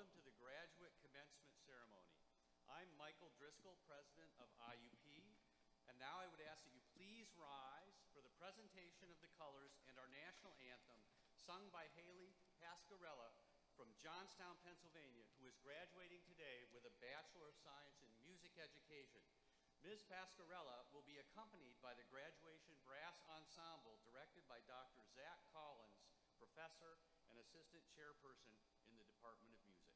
welcome to the graduate commencement ceremony. I'm Michael Driscoll, president of IUP, and now I would ask that you please rise for the presentation of the colors and our national anthem, sung by Haley Pascarella from Johnstown, Pennsylvania, who is graduating today with a Bachelor of Science in Music Education. Ms. Pascarella will be accompanied by the Graduation Brass Ensemble, directed by Dr. Zach Collins, professor and assistant chairperson in the Department of Music.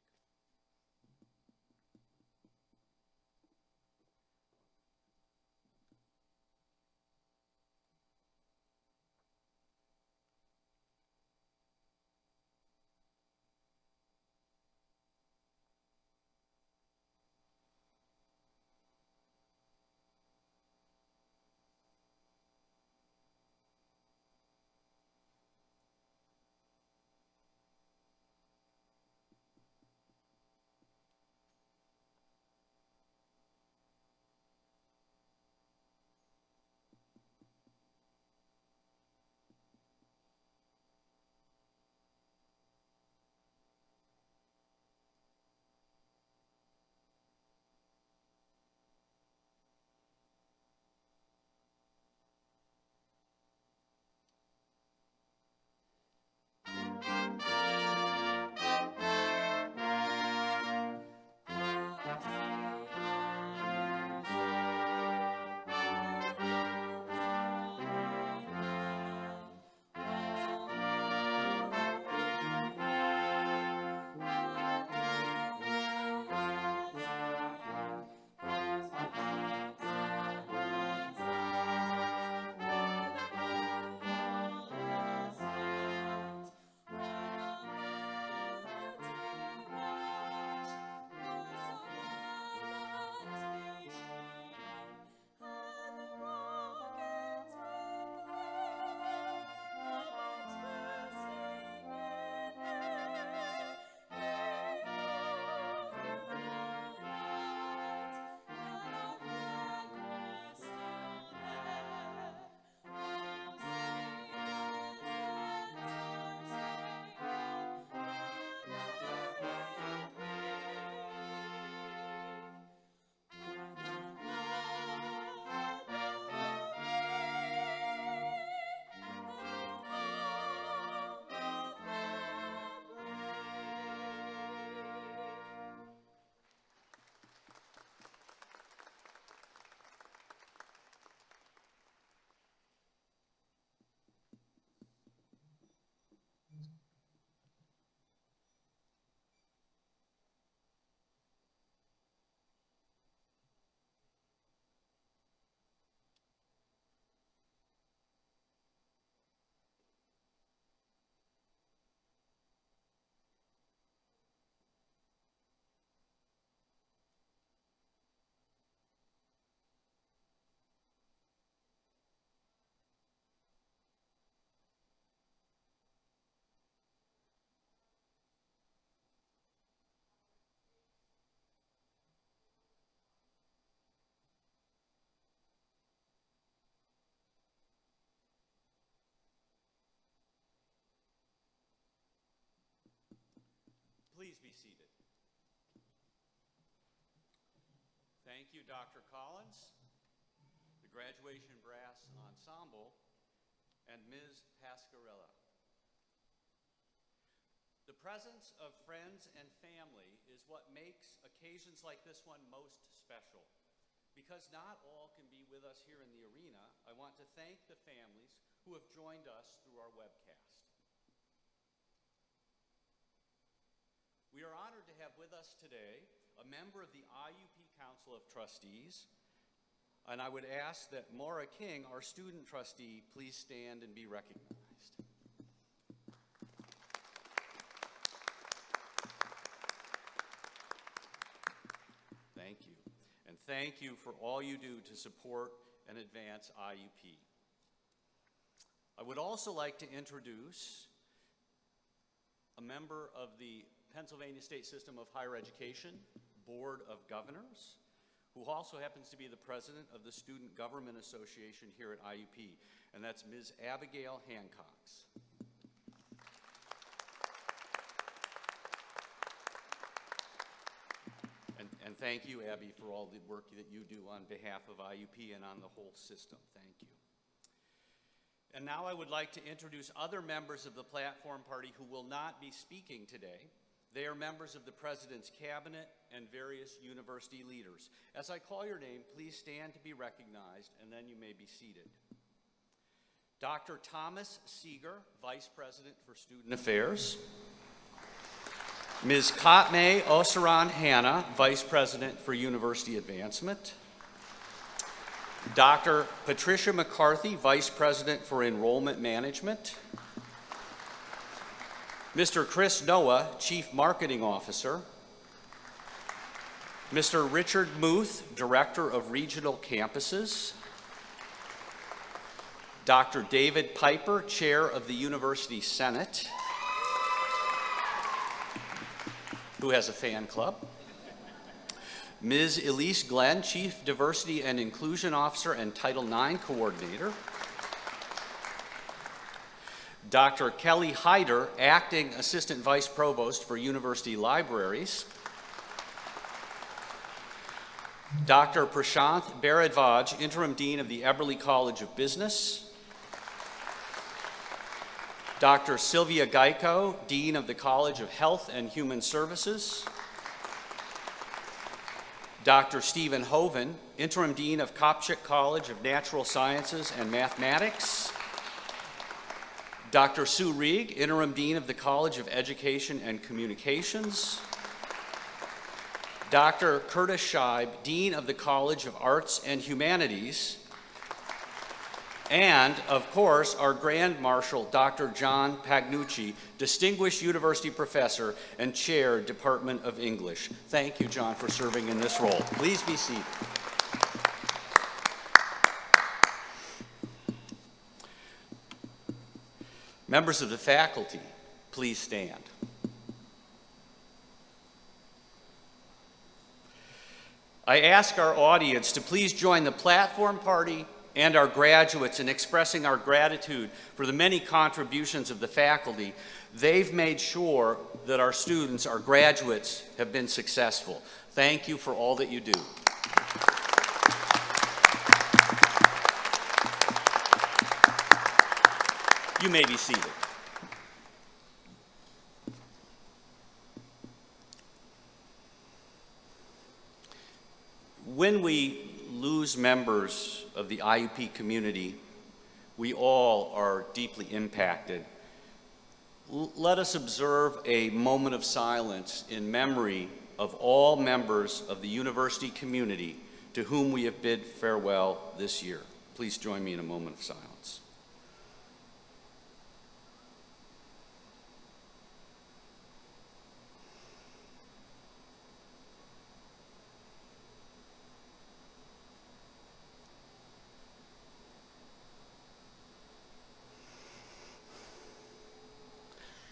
Please be seated. Thank you, Dr. Collins, the Graduation Brass Ensemble, and Ms. Pascarella. The presence of friends and family is what makes occasions like this one most special. Because not all can be with us here in the arena, I want to thank the families who have joined us through our webcast. We are honored to have with us today a member of the IUP Council of Trustees, and I would ask that Maura King, our student trustee, please stand and be recognized. Thank you, and thank you for all you do to support and advance IUP. I would also like to introduce a member of the Pennsylvania State System of Higher Education Board of Governors, who also happens to be the president of the Student Government Association here at IUP, and that's Ms. Abigail Hancox. Thank you, Abby, for all the work that you do on behalf of IUP and on the whole system. Thank you. And now I would like to introduce other members of the Platform Party who will not be speaking today. They are members of the President's Cabinet and various university leaders. As I call your name, please stand to be recognized, and then you may be seated. Dr. Thomas Seeger, Vice President for Student Affairs. Ms. Katme Osaran Hanna, Vice President for University Advancement. Dr. Patricia McCarthy, Vice President for Enrollment Management. Mr. Chris Noah, Chief Marketing Officer. Mr. Richard Muth, Director of Regional Campuses. Dr. David Piper, Chair of the University Senate, who has a fan club. Ms. Elise Glenn, Chief Diversity and Inclusion Officer and Title IX Coordinator. Dr. Kelly Hyder, Acting Assistant Vice Provost for University Libraries. Dr. Prashanth Bharadwaj, Interim Dean of the Eberly College of Business. Dr. Sylvia Geico, Dean of the College of Health and Human Services. Dr. Stephen Hoven, Interim Dean of Kopchik College of Natural Sciences and Mathematics. Dr. Sue Rieg, Interim Dean of the College of Education and Communications. Dr. Curtis Scheib, Dean of the College of Arts and Humanities. And, of course, our Grand Marshal, Dr. John Pagnucci, Distinguished University Professor and Chair, Department of English. Thank you, John, for serving in this role. Please be seated. Members of the faculty, please stand. I ask our audience to please join the Platform Party and our graduates in expressing our gratitude for the many contributions of the faculty. They've made sure that our students, our graduates, have been successful. Thank you for all that you do. You may be seated. When we lose members of the IUP community, we all are deeply impacted. Let us observe a moment of silence in memory of all members of the university community to whom we have bid farewell this year. Please join me in a moment of silence.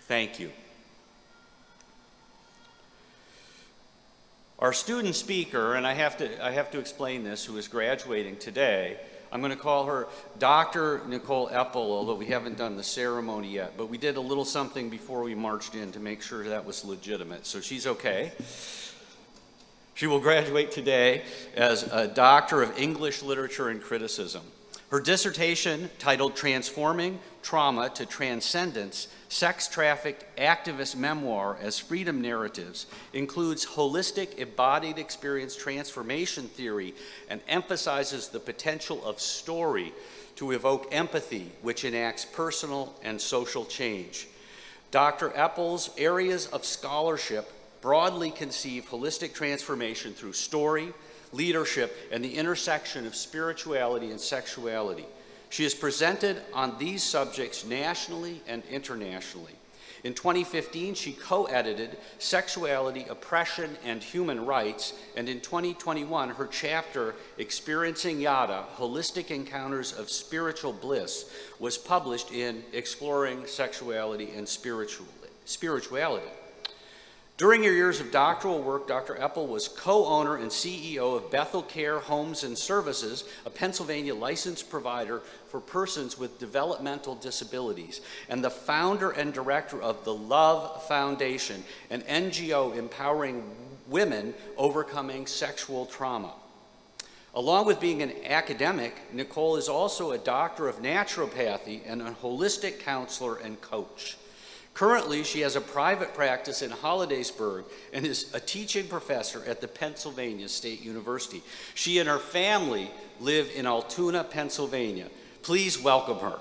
Thank you. Our student speaker, and I have to explain this, who is graduating today, I'm going to call her Dr. Nicole Eppel, although we haven't done the ceremony yet, but we did a little something before we marched in to make sure that was legitimate, so she's okay. She will graduate today as a Doctor of English Literature and Criticism. Her dissertation, titled Transforming Trauma to Transcendence, Sex-Trafficked Activist Memoir as Freedom Narratives, includes holistic embodied experience transformation theory and emphasizes the potential of story to evoke empathy, which enacts personal and social change. Dr. Eppel's areas of scholarship broadly conceive holistic transformation through story, leadership, and the intersection of spirituality and sexuality. She has presented on these subjects nationally and internationally. In 2015, she co-edited Sexuality, Oppression, and Human Rights, and in 2021, her chapter, Experiencing Yada, Holistic Encounters of Spiritual Bliss, was published in Exploring Sexuality and Spirituality. During her years of doctoral work, Dr. Eppel was co-owner and CEO of Bethel Care Homes and Services, a Pennsylvania licensed provider for persons with developmental disabilities, and the founder and director of the Love Foundation, an NGO empowering women overcoming sexual trauma. Along with being an academic, Nicole is also a doctor of naturopathy and a holistic counselor and coach. Currently, she has a private practice in Hollidaysburg and is a teaching professor at the Pennsylvania State University. She and her family live in Altoona, Pennsylvania. Please welcome her.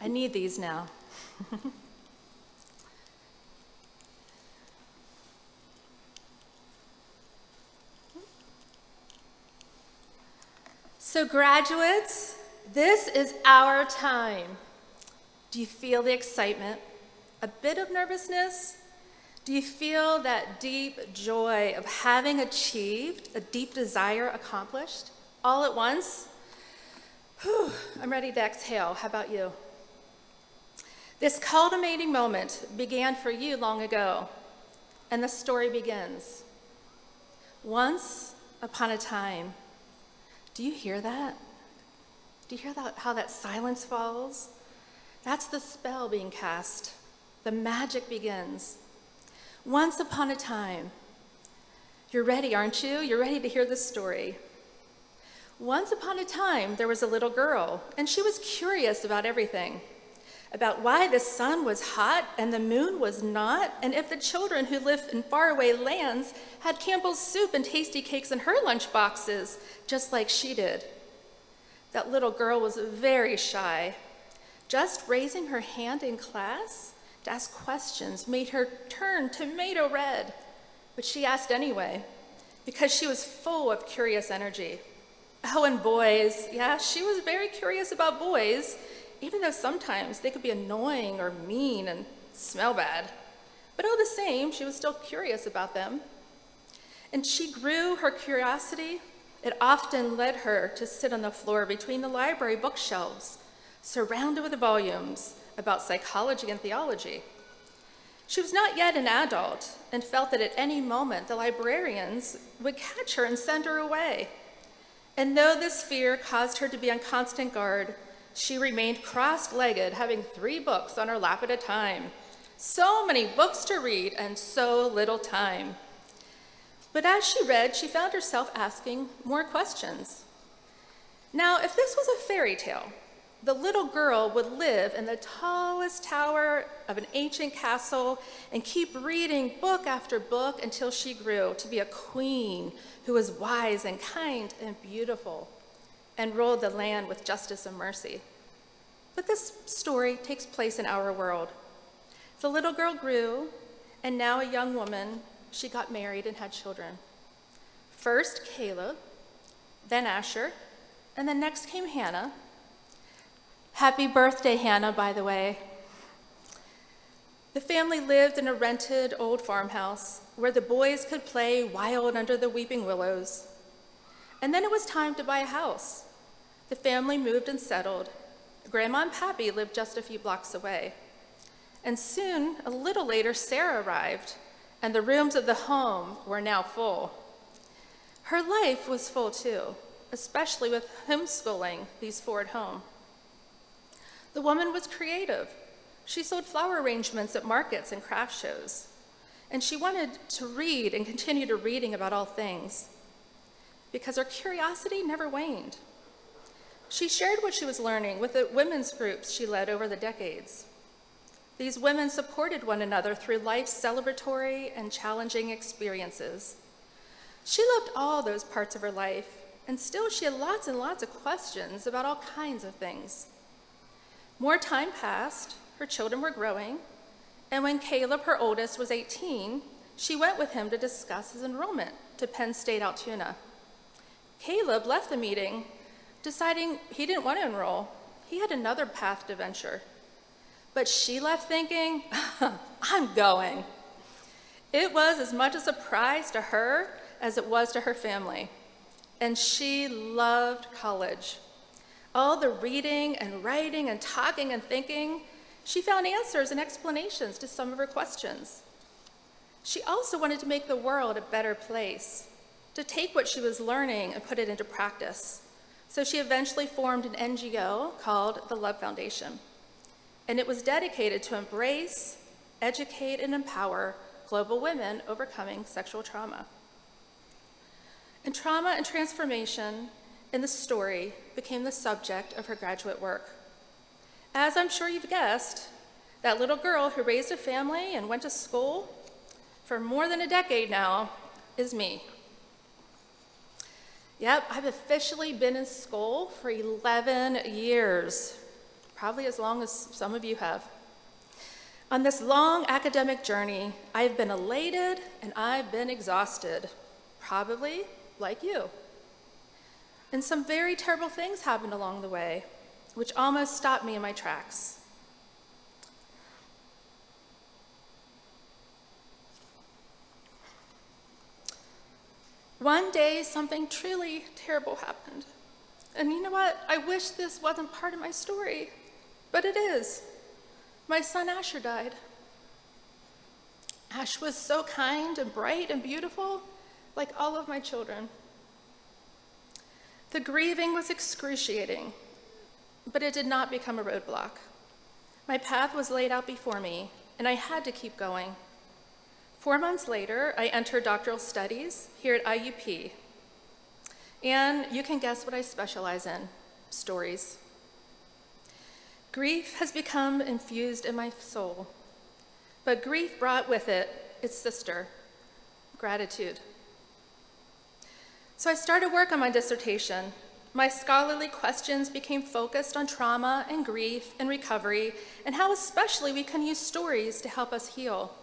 I need these now. So graduates, this is our time. Do you feel the excitement? A bit of nervousness? Do you feel that deep joy of having achieved, a deep desire accomplished, all at once? Whew, I'm ready to exhale. How about you? This culminating moment began for you long ago, and the story begins. Once upon a time. Do you hear that? Do you hear that, how that silence falls? That's the spell being cast. The magic begins. Once upon a time. You're ready, aren't you? You're ready to hear this story. Once upon a time, there was a little girl, and she was curious about everything. About why the sun was hot and the moon was not, and if the children who lived in faraway lands had Campbell's soup and tasty cakes in her lunch boxes, just like she did. That little girl was very shy. Just raising her hand in class to ask questions made her turn tomato red, but she asked anyway, because she was full of curious energy. Oh, and boys, yeah, she was very curious about boys, even though sometimes they could be annoying or mean and smell bad. But all the same, she was still curious about them. And she grew her curiosity. It often led her to sit on the floor between the library bookshelves, surrounded with volumes about psychology and theology. She was not yet an adult and felt that at any moment the librarians would catch her and send her away. And though this fear caused her to be on constant guard, she remained cross-legged, having 3 books on her lap at a time. So many books to read and so little time. But as she read, she found herself asking more questions. Now, if this was a fairy tale, the little girl would live in the tallest tower of an ancient castle and keep reading book after book until she grew to be a queen who was wise and kind and beautiful, and ruled the land with justice and mercy. But this story takes place in our world. The little girl grew, and now a young woman, she got married and had children. First Caleb, then Asher, and then next came Hannah. Happy birthday, Hannah, by the way. The family lived in a rented old farmhouse where the boys could play wild under the weeping willows. And then it was time to buy a house. The family moved and settled. Grandma and Pappy lived just a few blocks away. And soon, a little later, Sarah arrived, and the rooms of the home were now full. Her life was full too, especially with homeschooling these 4 at home. The woman was creative. She sold flower arrangements at markets and craft shows. And she wanted to read and continue to reading about all things, because her curiosity never waned. She shared what she was learning with the women's groups she led over the decades. These women supported one another through life's celebratory and challenging experiences. She loved all those parts of her life, and still she had lots and lots of questions about all kinds of things. More time passed, her children were growing, and when Caleb, her oldest, was 18, she went with him to discuss his enrollment to Penn State Altoona. Caleb left the meeting, deciding he didn't want to enroll. He had another path to venture. But she left thinking, I'm going. It was as much a surprise to her as it was to her family. And she loved college. All the reading and writing and talking and thinking, She found answers and explanations to some of her questions. She also wanted to make the world a better place, to take what she was learning and put it into practice. So she eventually formed an NGO called the Love Foundation, and it was dedicated to embrace, educate, and empower global women overcoming sexual trauma. And trauma and transformation in the story became the subject of her graduate work. As I'm sure you've guessed, that little girl who raised a family and went to school for more than a decade now is me. Yep, I've officially been in school for 11 years, probably as long as some of you have. On this long academic journey, I've been elated and I've been exhausted, probably like you. And some very terrible things happened along the way, which almost stopped me in my tracks. One day, something truly terrible happened. And you know what? I wish this wasn't part of my story, but it is. My son Asher died. Ash was so kind and bright and beautiful, like all of my children. The grieving was excruciating, but it did not become a roadblock. My path was laid out before me, and I had to keep going. 4 months later, I entered doctoral studies here at IUP. And you can guess what I specialize in: stories. Grief has become infused in my soul, but grief brought with it its sister, gratitude. So I started work on my dissertation. My scholarly questions became focused on trauma and grief and recovery, and how especially we can use stories to help us heal.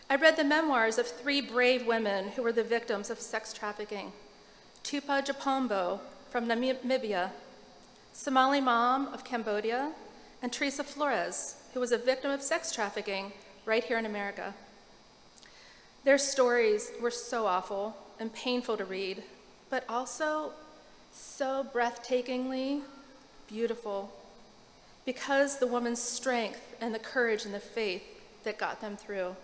I read the memoirs of 3 brave women who were the victims of sex trafficking: Tupa Japombo from Namibia, Somali Mom of Cambodia, and Teresa Flores, who was a victim of sex trafficking right here in America. Their stories were so awful and painful to read, but also so breathtakingly beautiful, because the woman's strength and the courage and the faith that got them through.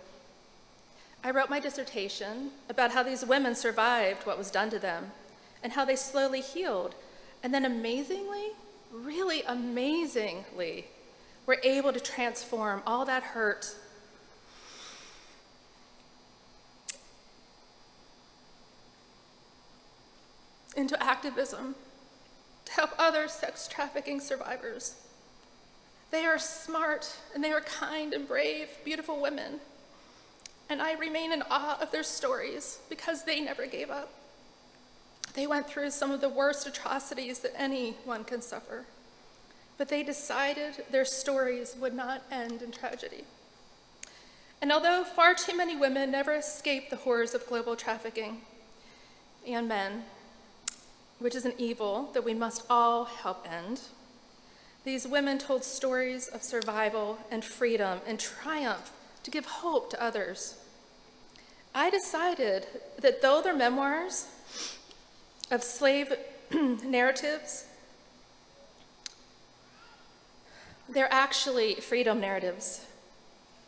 I wrote my dissertation about how these women survived what was done to them and how they slowly healed, and then amazingly, really amazingly, were able to transform all that hurt into activism to help other sex trafficking survivors. They are smart and they are kind and brave, beautiful women. And I remain in awe of their stories because they never gave up. They went through some of the worst atrocities that anyone can suffer, but they decided their stories would not end in tragedy. And although far too many women never escape the horrors of global trafficking and men, which is an evil that we must all help end, these women told stories of survival and freedom and triumph to give hope to others. I decided that though their memoirs of slave narratives, they're actually freedom narratives.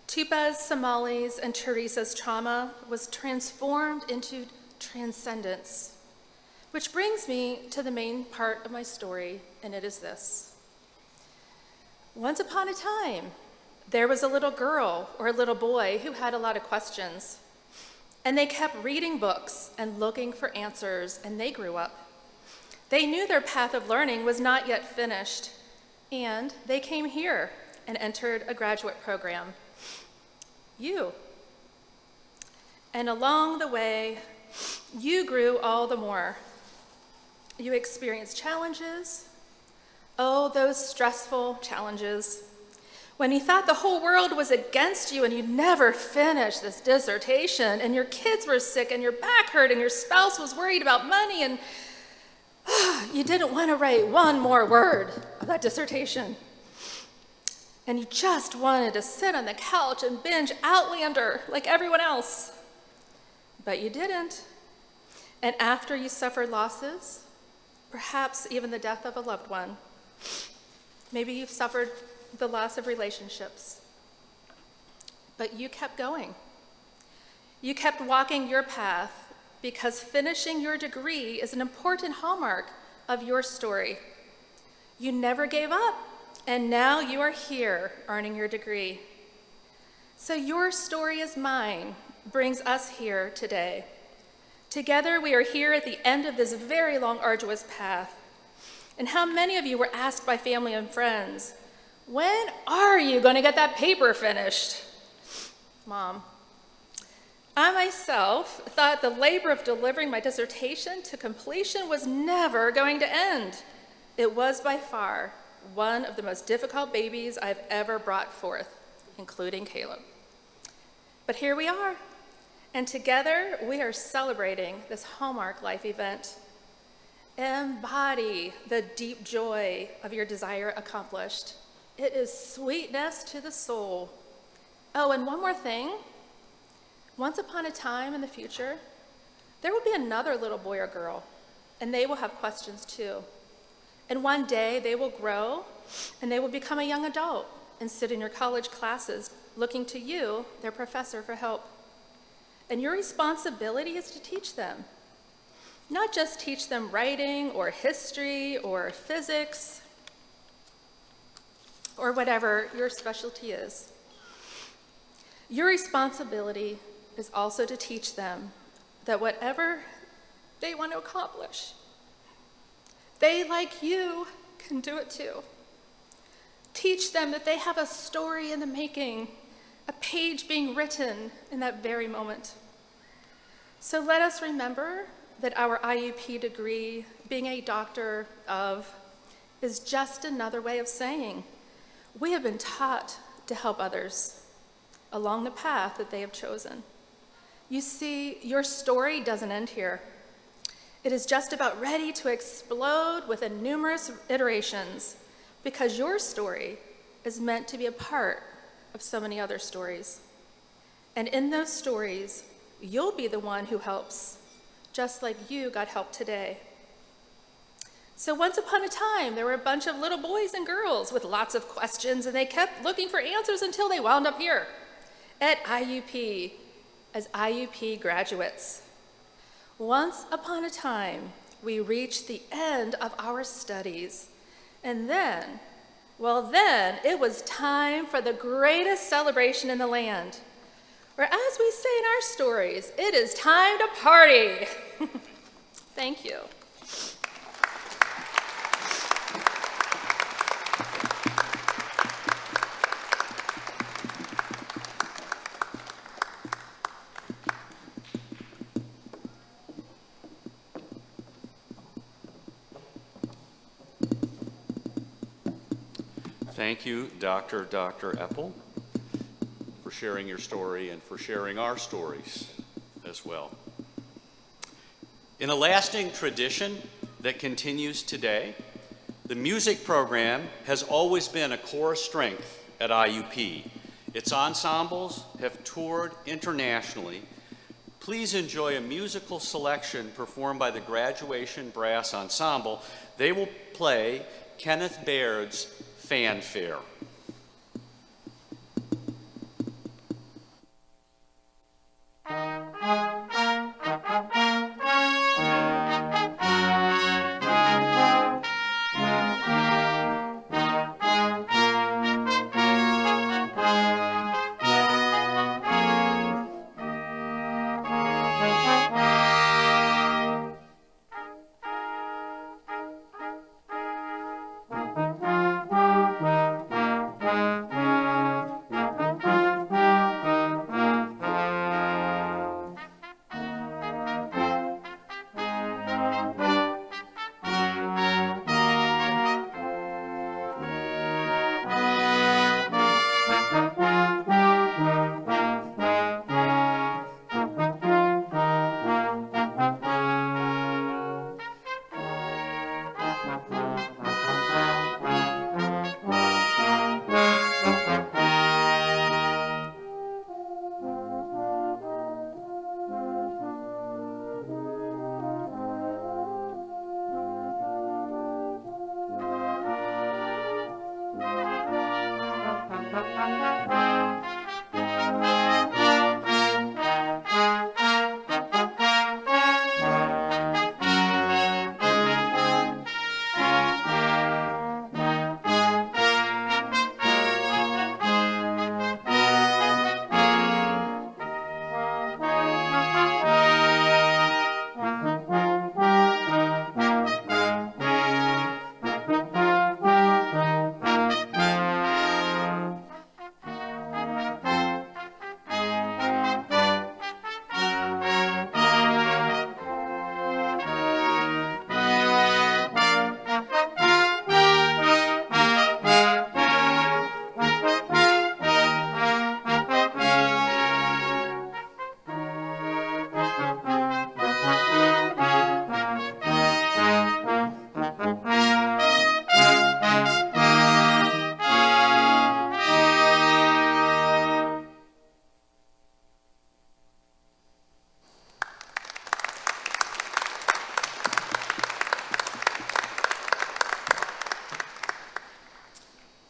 Tupa's, Somali's, and Teresa's trauma was transformed into transcendence, which brings me to the main part of my story, and it is this. Once upon a time, there was a little girl or a little boy who had a lot of questions, and they kept reading books and looking for answers, and they grew up. They knew their path of learning was not yet finished, and they came here and entered a graduate program. You. And along the way, you grew all the more. You experienced challenges. Oh, those stressful challenges. When you thought the whole world was against you and you'd never finish this dissertation, and your kids were sick and your back hurt and your spouse was worried about money, and you didn't want to write one more word of that dissertation. And you just wanted to sit on the couch and binge Outlander like everyone else. But you didn't. And after you suffered losses, perhaps even the death of a loved one, maybe you've suffered the loss of relationships. But you kept going. You kept walking your path because finishing your degree is an important hallmark of your story. You never gave up, and now you are here earning your degree. So your story is mine brings us here today. Together we are here at the end of this very long, arduous path. And how many of you were asked by family and friends, when are you going to get that paper finished? Mom. I myself thought the labor of delivering my dissertation to completion was never going to end. It was by far one of the most difficult babies I've ever brought forth, including Caleb. But here we are, and together we are celebrating this hallmark life event. Embody the deep joy of your desire accomplished. It is sweetness to the soul. Oh, and one more thing. Once upon a time in the future, there will be another little boy or girl, and they will have questions too. And one day they will grow, and they will become a young adult and sit in your college classes looking to you, their professor, for help. And your responsibility is to teach them. Not just teach them writing or history or physics or whatever your specialty is. Your responsibility is also to teach them that whatever they want to accomplish, they, like you, can do it too. Teach them that they have a story in the making, a page being written in that very moment. So let us remember that our IUP degree, being a doctor of, is just another way of saying we have been taught to help others along the path that they have chosen. You see, your story doesn't end here. It is just about ready to explode with numerous iterations because your story is meant to be a part of so many other stories. And in those stories, you'll be the one who helps, just like you got help today. So once upon a time, there were a bunch of little boys and girls with lots of questions, and they kept looking for answers until they wound up here at IUP as IUP graduates. Once upon a time, we reached the end of our studies, and then it was time for the greatest celebration in the land. Or as we say in our stories, it is time to party. Thank you. Thank you, Dr. Eppel, for sharing your story and for sharing our stories as well. In a lasting tradition that continues today, the music program has always been a core strength at IUP. Its ensembles have toured internationally. Please enjoy a musical selection performed by the Graduation Brass Ensemble. They will play Kenneth Baird's Fanfare.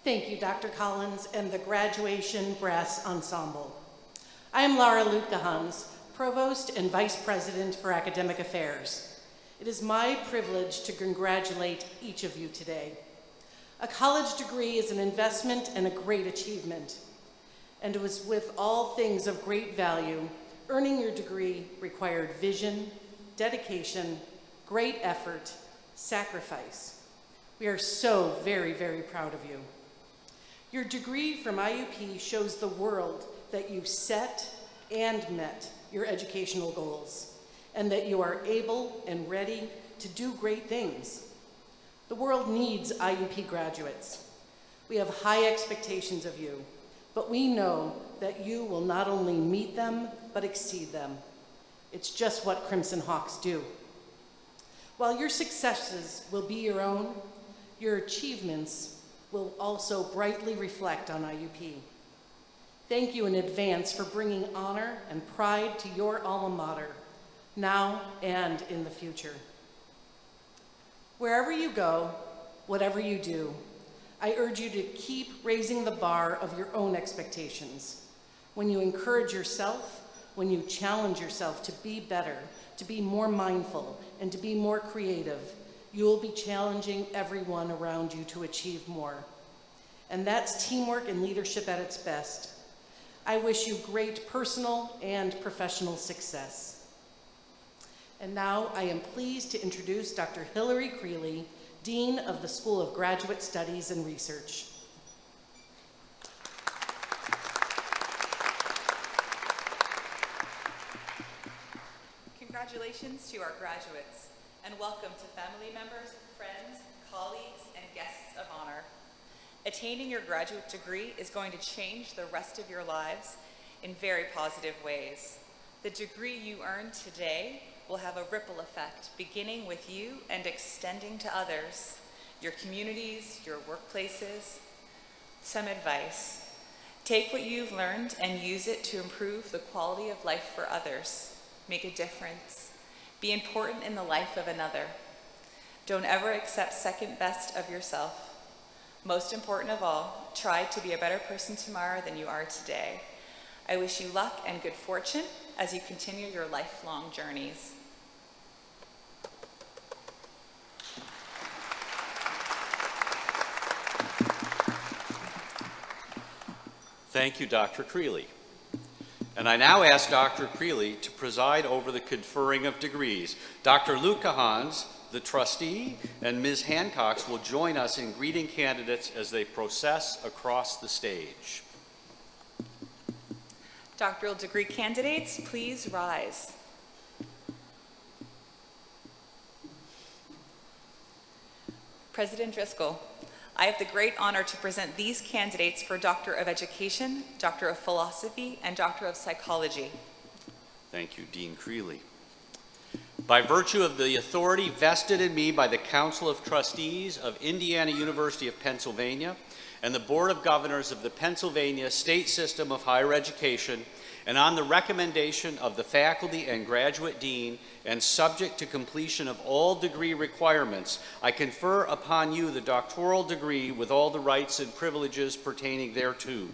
Thank you, Dr. Collins and the Graduation Brass Ensemble. I am Laura Lukahans, Provost and Vice President for Academic Affairs. It is my privilege to congratulate each of you today. A college degree is an investment and a great achievement. And as with all things of great value, earning your degree required vision, dedication, great effort, sacrifice. We are so very, very proud of you. Your degree from IUP shows the world that you set and met your educational goals, and that you are able and ready to do great things. The world needs IUP graduates. We have high expectations of you, but we know that you will not only meet them, but exceed them. It's just what Crimson Hawks do. While your successes will be your own, your achievements will also brightly reflect on IUP. Thank you in advance for bringing honor and pride to your alma mater, now and in the future. Wherever you go, whatever you do, I urge you to keep raising the bar of your own expectations. When you encourage yourself, when you challenge yourself to be better, to be more mindful, and to be more creative, you will be challenging everyone around you to achieve more. And that's teamwork and leadership at its best. I wish you great personal and professional success. And now I am pleased to introduce Dr. Hillary Creeley, Dean of the School of Graduate Studies and Research. Congratulations to our graduates, and welcome to family members, friends, colleagues, and guests of honor. Attaining your graduate degree is going to change the rest of your lives in very positive ways. The degree you earn today will have a ripple effect, beginning with you and extending to others, your communities, your workplaces. Some advice: take what you've learned and use it to improve the quality of life for others. Make a difference. Be important in the life of another. Don't ever accept second best of yourself. Most important of all, try to be a better person tomorrow than you are today. I wish you luck and good fortune as you continue your lifelong journeys. Thank you, Dr. Creeley. And I now ask Dr. Creeley to preside over the conferring of degrees. Dr. Lukahans, the trustee, and Ms. Hancox will join us in greeting candidates as they process across the stage. Doctoral degree candidates, please rise. President Driscoll, I have the great honor to present these candidates for Doctor of Education, Doctor of Philosophy, and Doctor of Psychology. Thank you, Dean Creeley. By virtue of the authority vested in me by the Council of Trustees of Indiana University of Pennsylvania and the Board of Governors of the Pennsylvania State System of Higher Education, and on the recommendation of the faculty and graduate dean, and subject to completion of all degree requirements, I confer upon you the doctoral degree with all the rights and privileges pertaining thereto.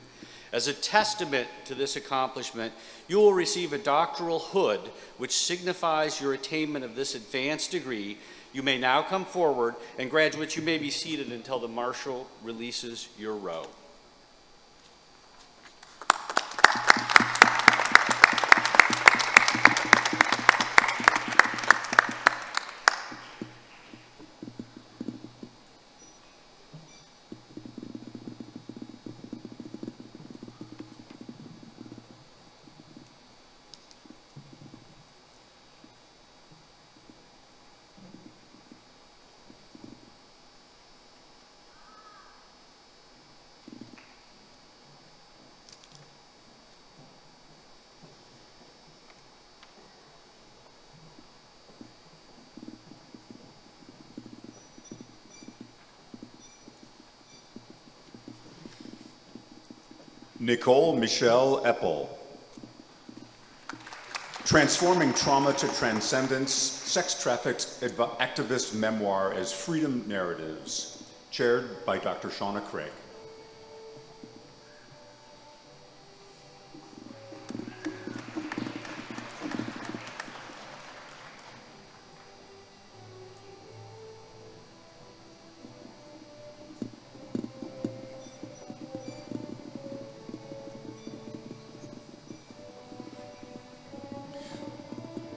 As a testament to this accomplishment, you will receive a doctoral hood which signifies your attainment of this advanced degree. You may now come forward, and graduates, you may be seated until the marshal releases your row. Nicole Michelle Eppel. Transforming Trauma to Transcendence, Sex Trafficked Activist Memoir as Freedom Narratives, chaired by Dr. Shauna Craig.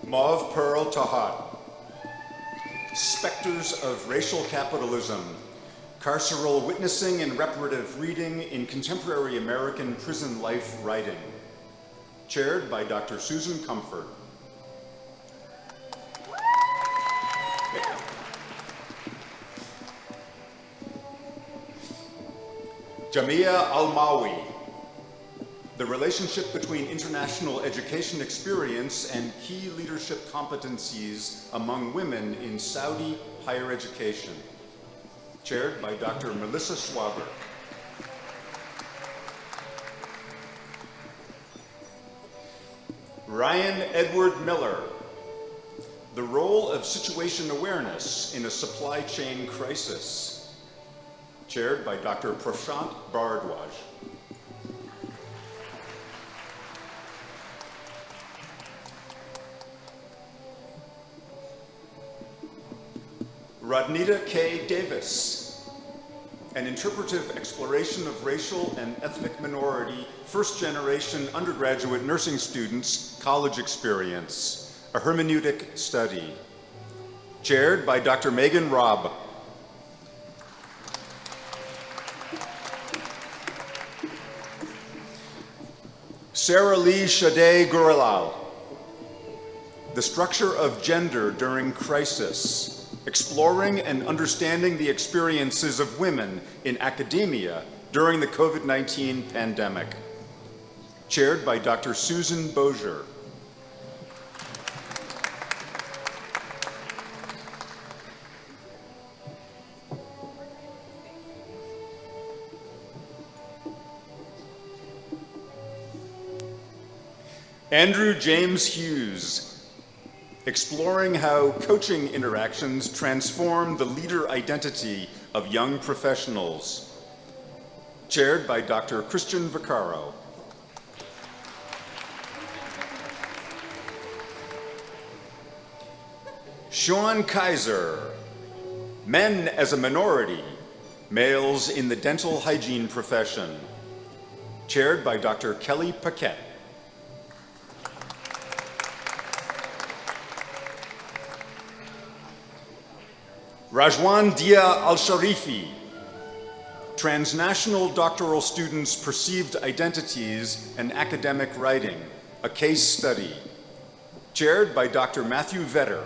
Mauve Pearl Tahat. Specters of Racial Capitalism, Carceral Witnessing and Reparative Reading in Contemporary American Prison Life Writing, chaired by Dr. Susan Comfort. Jamia Almawi. The relationship between international education experience and key leadership competencies among women in Saudi higher education, chaired by Dr. Melissa Schwaber. Ryan Edward Miller. The role of situation awareness in a supply chain crisis, chaired by Dr. Prashant Bharadwaj. Rodnita K. Davis, an interpretive exploration of racial and ethnic minority, first-generation undergraduate nursing students' college experience, a hermeneutic study, chaired by Dr. Megan Robb. Sarah Lee Shade Gurulal, the structure of gender during crisis, exploring and understanding the experiences of women in academia during the COVID-19 pandemic, chaired by Dr. Susan Bozier. Andrew James Hughes, exploring how coaching interactions transform the leader identity of young professionals, chaired by Dr. Christian Vaccaro. Sean Kaiser, Men as a Minority, Males in the Dental Hygiene Profession, chaired by Dr. Kelly Paquette. Rajwan Dia Al-Sharifi, Transnational Doctoral Students' Perceived Identities and Academic Writing, a Case Study, chaired by Dr. Matthew Vetter.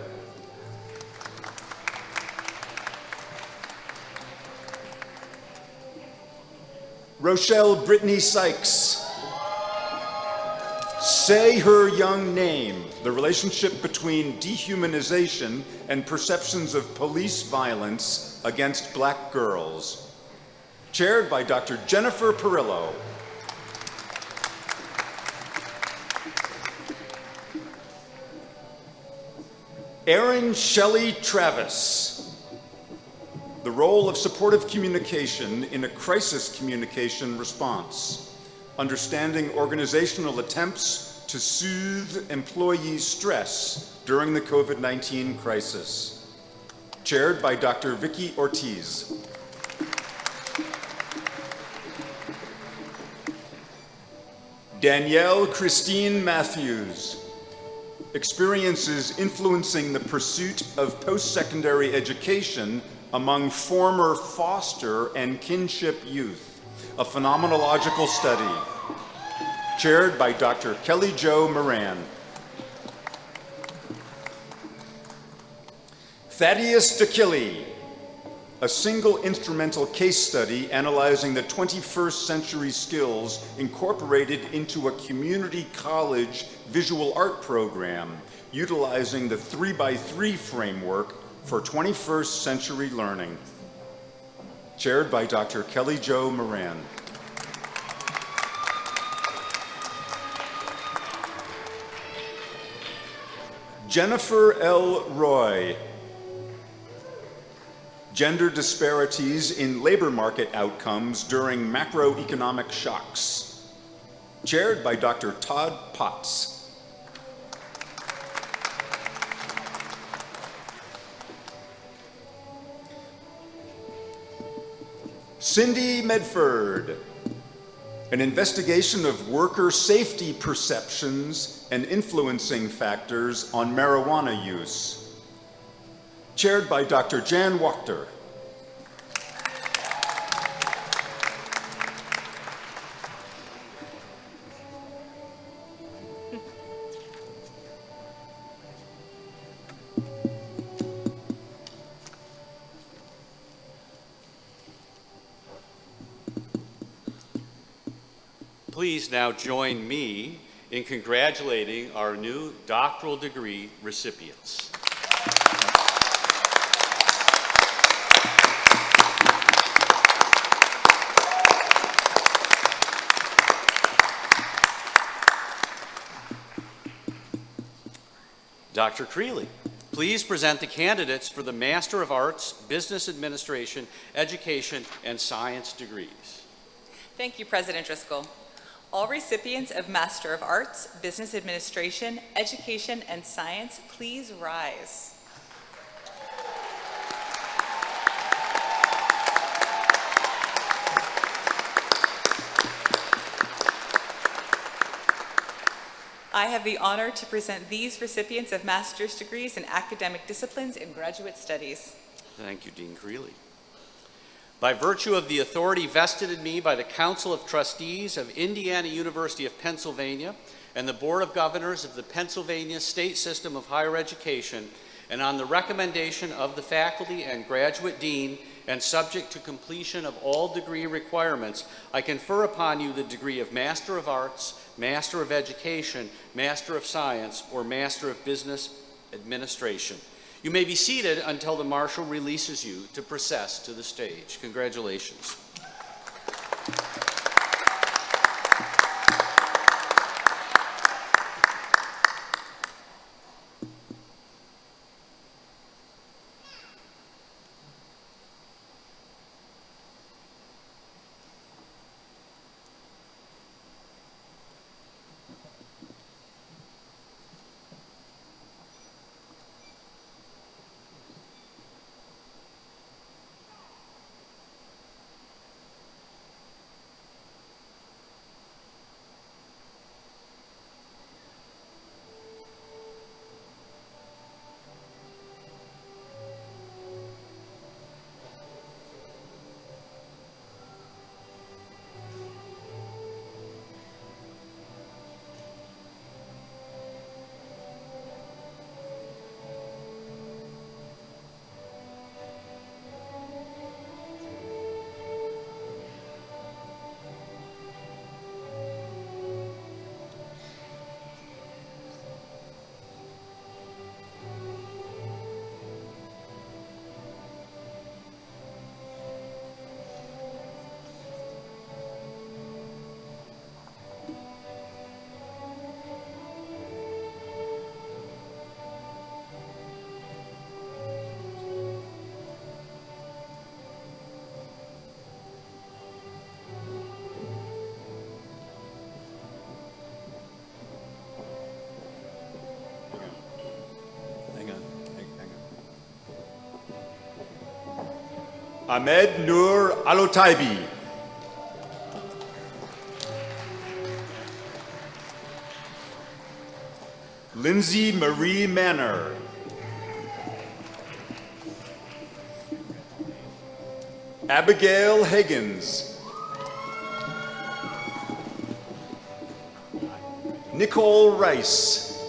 Rochelle Brittany Sykes, Say Her Young Name, the relationship between dehumanization and perceptions of police violence against Black girls, chaired by Dr. Jennifer Perillo. Erin Shelley Travis, the role of supportive communication in a crisis communication response, understanding organizational attempts to soothe employee stress during the COVID-19 crisis, chaired by Dr. Vicky Ortiz. Danielle Christine Matthews, experiences influencing the pursuit of post-secondary education among former foster and kinship youth, a phenomenological study, chaired by Dr. Kelly Jo Moran. Thaddeus DeKilly, a single instrumental case study analyzing the 21st century skills incorporated into a community college visual art program utilizing the 3x3 framework for 21st century learning, chaired by Dr. Kelly Jo Moran. Jennifer L. Roy, gender disparities in labor market outcomes during macroeconomic shocks, chaired by Dr. Todd Potts. Cindy Medford, an investigation of worker safety perceptions and influencing factors on marijuana use, chaired by Dr. Jan Wachter. Please now join me in congratulating our new doctoral degree recipients. Dr. Creeley, please present the candidates for the Master of Arts, Business Administration, Education, and Science degrees. Thank you, President Driscoll. All recipients of Master of Arts, Business Administration, Education, and Science, please rise. I have the honor to present these recipients of master's degrees in academic disciplines and graduate studies. Thank you, Dean Creeley. By virtue of the authority vested in me by the Council of Trustees of Indiana University of Pennsylvania and the Board of Governors of the Pennsylvania State System of Higher Education, and on the recommendation of the faculty and graduate dean, and subject to completion of all degree requirements, I confer upon you the degree of Master of Arts, Master of Education, Master of Science, or Master of Business Administration. You may be seated until the marshal releases you to process to the stage. Congratulations. Ahmed Nur Alotaibi. Lindsay Marie Manor. Abigail Higgins. Nicole Rice.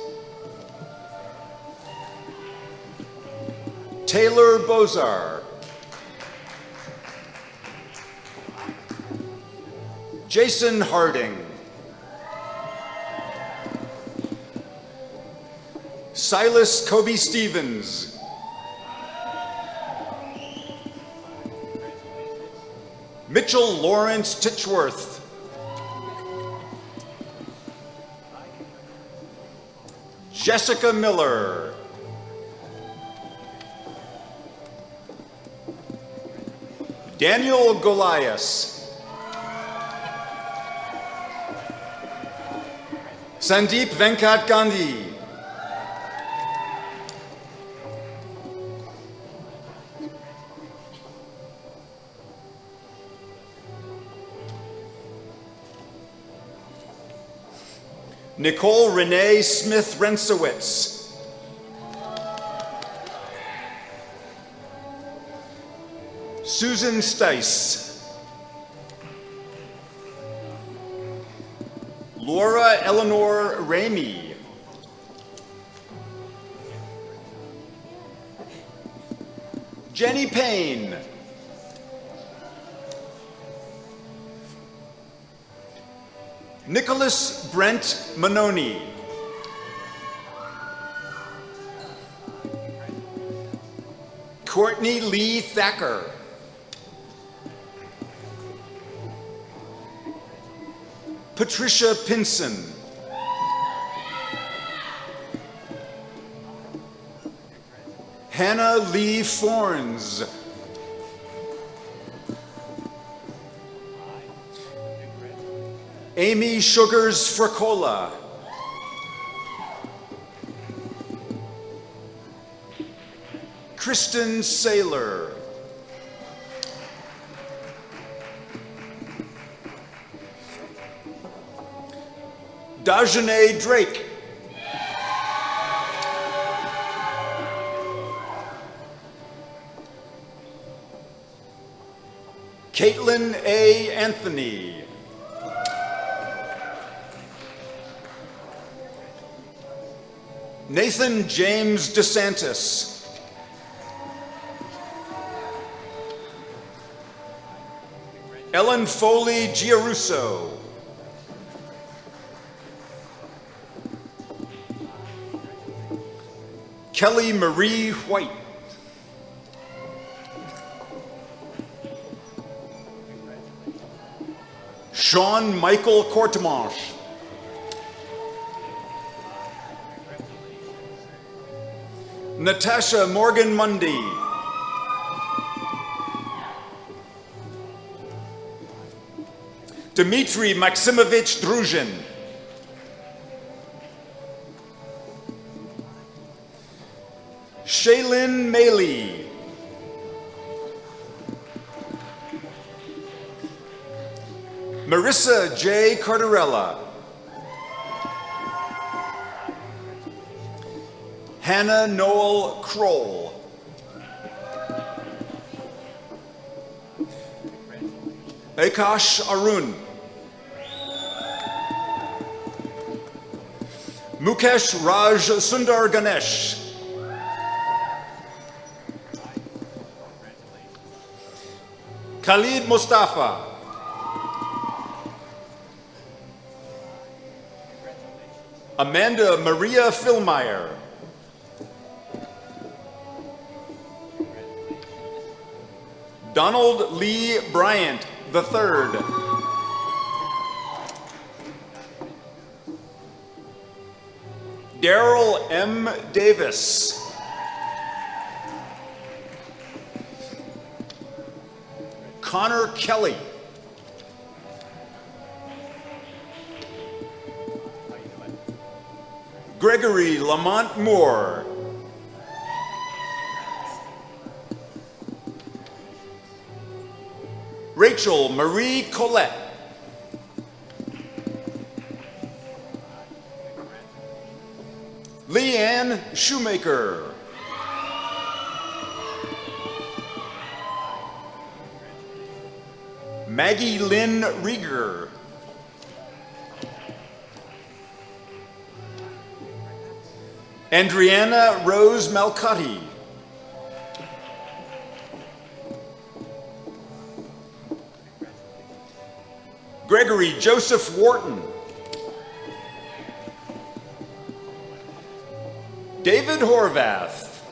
Taylor Bozar. Jason Harding. Silas Kobe Stevens. Mitchell Lawrence Titchworth. Jessica Miller. Daniel Golias. Sandeep Venkat Gandhi. Nicole Renee Smith Rensowitz. Susan Stice. Laura Eleanor Ramey. Jenny Payne. Nicholas Brent Manoni. Courtney Lee Thacker. Patricia Pinson. Hannah Lee Forns. Amy Sugars Fracola. Kristen Saylor. Dajane Drake. Caitlin A. Anthony. Nathan James DeSantis. Ellen Foley Giarusso. Kelly Marie White. Sean Michael Courtemanche. Natasha Morgan Mundy. Dmitry Maximovich Druzhin. Shaylin Maley. Marissa J. Cardarella. Hannah Noel Kroll. Akash Arun. Mukesh Raj Sundar Ganesh. Khalid Mustafa. Amanda Maria Philmeyer. Donald Lee Bryant III. Daryl M. Davis. Connor Kelly. Gregory Lamont Moore. Rachel Marie Collette. Leanne Shoemaker. Maggie Lynn Rieger. Andriana Rose Malcotti. Gregory Joseph Wharton. David Horvath.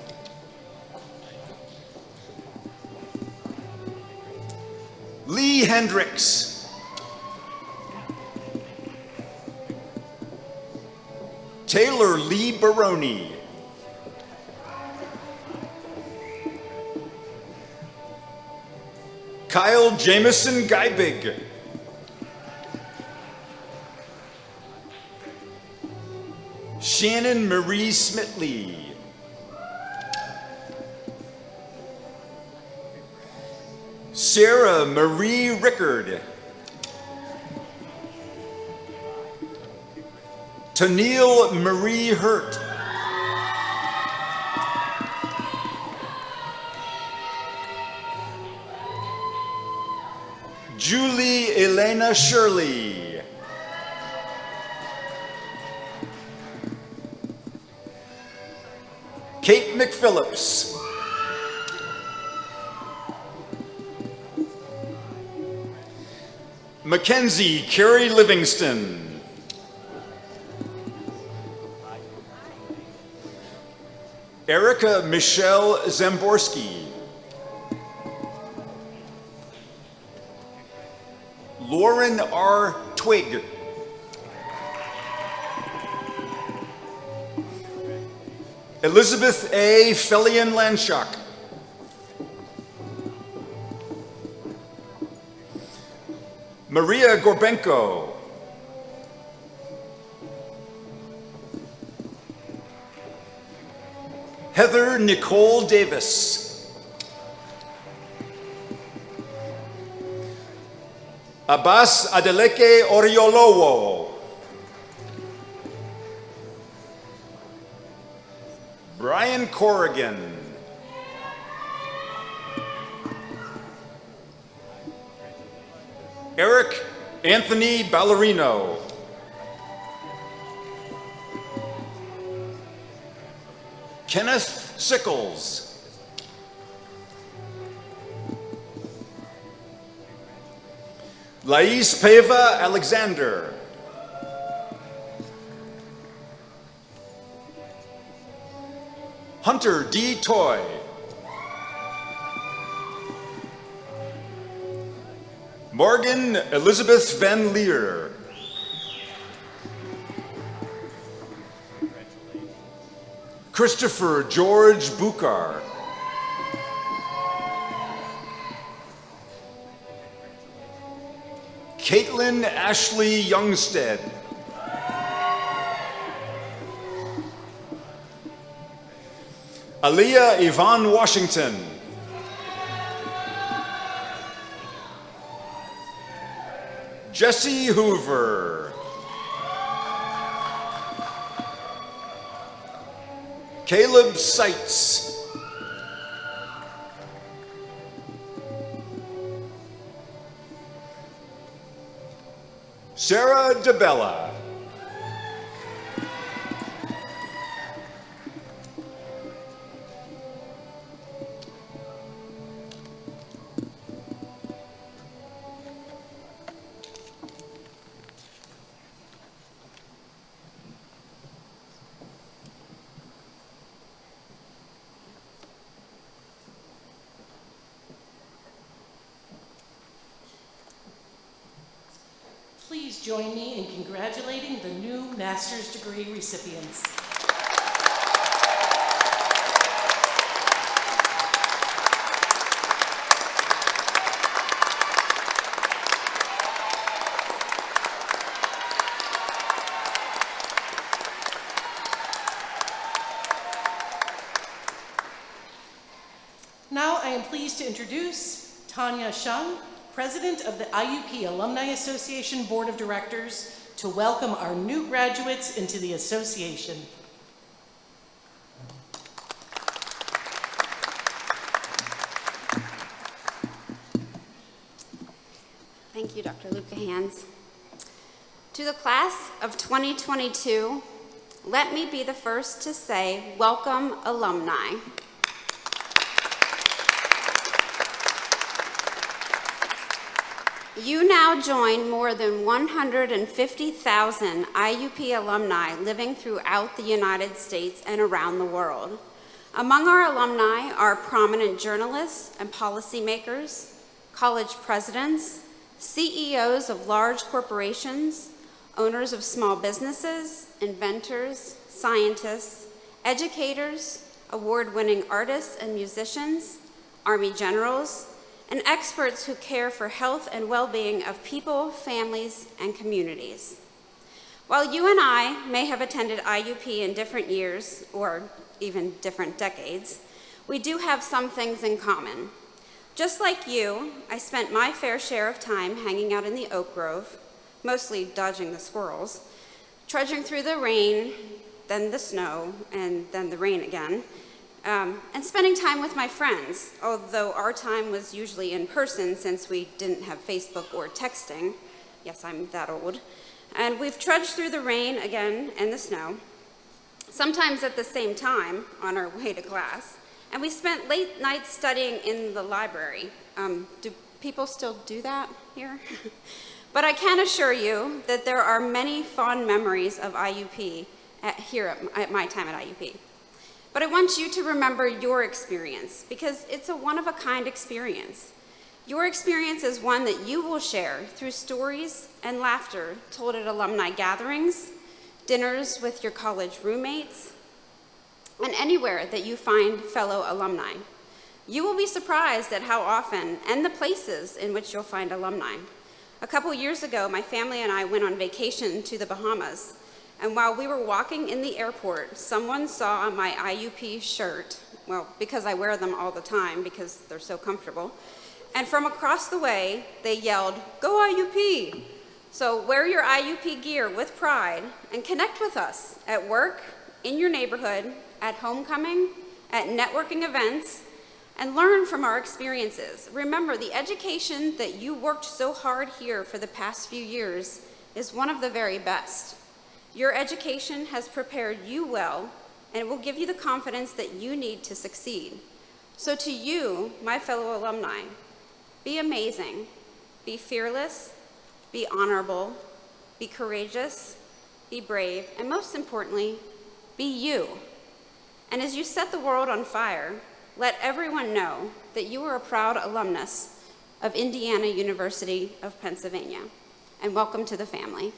Lee Hendricks. Taylor Lee Baroni. Kyle Jamison Geibig. Shannon Marie Smitley. Sarah Marie Rickard. Tennille Marie Hurt. Julie Elena Shirley. Kate McPhillips. Mackenzie Carey Livingston. Erica Michelle Zamborski. Lauren R. Twig. Elizabeth A. Felian Landshock. Maria Gorbenko. Heather Nicole Davis. Abbas Adeleke Oriolowo. Brian Corrigan. Eric Anthony Ballerino. Kenneth Sickles. Lais Peva Alexander. Hunter D. Toy. Morgan Elizabeth Van Leer. Christopher George Bukar. Caitlin Ashley Youngstead. Aaliyah Yvonne Washington. Jesse Hoover. Caleb Seitz. Sarah DeBella. Please join me in congratulating the new master's degree recipients. Now I am pleased to introduce Tanya Shung President of the IUP Alumni Association Board of Directors, to welcome our new graduates into the association. Thank you, Dr. Luca-Hans. To the class of 2022, let me be the first to say, welcome, alumni. You now join more than 150,000 IUP alumni living throughout the United States and around the world. Among our alumni are prominent journalists and policymakers, college presidents, CEOs of large corporations, owners of small businesses, inventors, scientists, educators, award-winning artists and musicians, Army generals, and experts who care for health and well-being of people, families, and communities. While you and I may have attended IUP in different years, or even different decades, we do have some things in common. Just like you, I spent my fair share of time hanging out in the oak grove, mostly dodging the squirrels, trudging through the rain, then the snow, and then the rain again, and spending time with my friends, although our time was usually in person since we didn't have Facebook or texting. Yes, I'm that old. And we've trudged through the rain again and the snow, sometimes at the same time on our way to class. And we spent late nights studying in the library. Do people still do that here? But I can assure you that there are many fond memories of IUP at my time at IUP. But I want you to remember your experience, because it's a one-of-a-kind experience. Your experience is one that you will share through stories and laughter told at alumni gatherings, dinners with your college roommates, and anywhere that you find fellow alumni. You will be surprised at how often and the places in which you'll find alumni. A couple years ago, my family and I went on vacation to the Bahamas, and while we were walking in the airport, someone saw on my IUP shirt, well, because I wear them all the time because they're so comfortable, and from across the way, they yelled, "Go IUP!" So wear your IUP gear with pride and connect with us at work, in your neighborhood, at homecoming, at networking events, and learn from our experiences. Remember, the education that you worked so hard here for the past few years is one of the very best. Your education has prepared you well, and it will give you the confidence that you need to succeed. So to you, my fellow alumni, be amazing, be fearless, be honorable, be courageous, be brave, and most importantly, be you. And as you set the world on fire, let everyone know that you are a proud alumnus of Indiana University of Pennsylvania. And welcome to the family.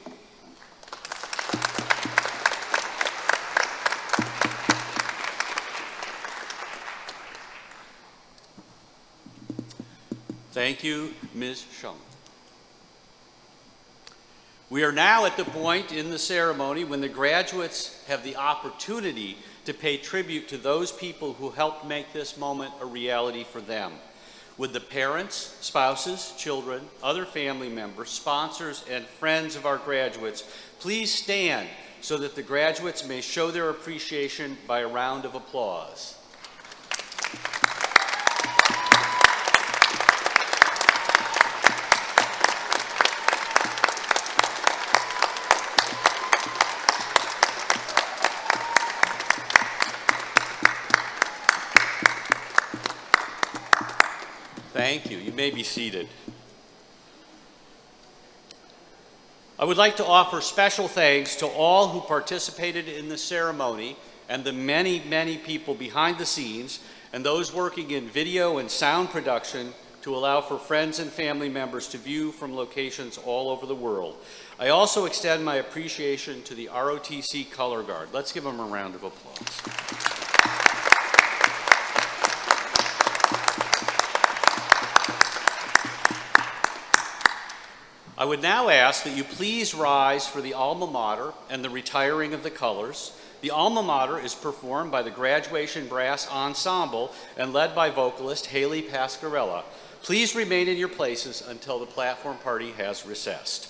Thank you, Ms. Shum. We are now at the point in the ceremony when the graduates have the opportunity to pay tribute to those people who helped make this moment a reality for them. Would the parents, spouses, children, other family members, sponsors, and friends of our graduates please stand so that the graduates may show their appreciation by a round of applause. Thank you. You may be seated. I would like to offer special thanks to all who participated in the ceremony and the many, many people behind the scenes and those working in video and sound production to allow for friends and family members to view from locations all over the world. I also extend my appreciation to the ROTC Color Guard. Let's give them a round of applause. I would now ask that you please rise for the alma mater and the retiring of the colors. The alma mater is performed by the Graduation Brass Ensemble and led by vocalist Haley Pascarella. Please remain in your places until the platform party has recessed.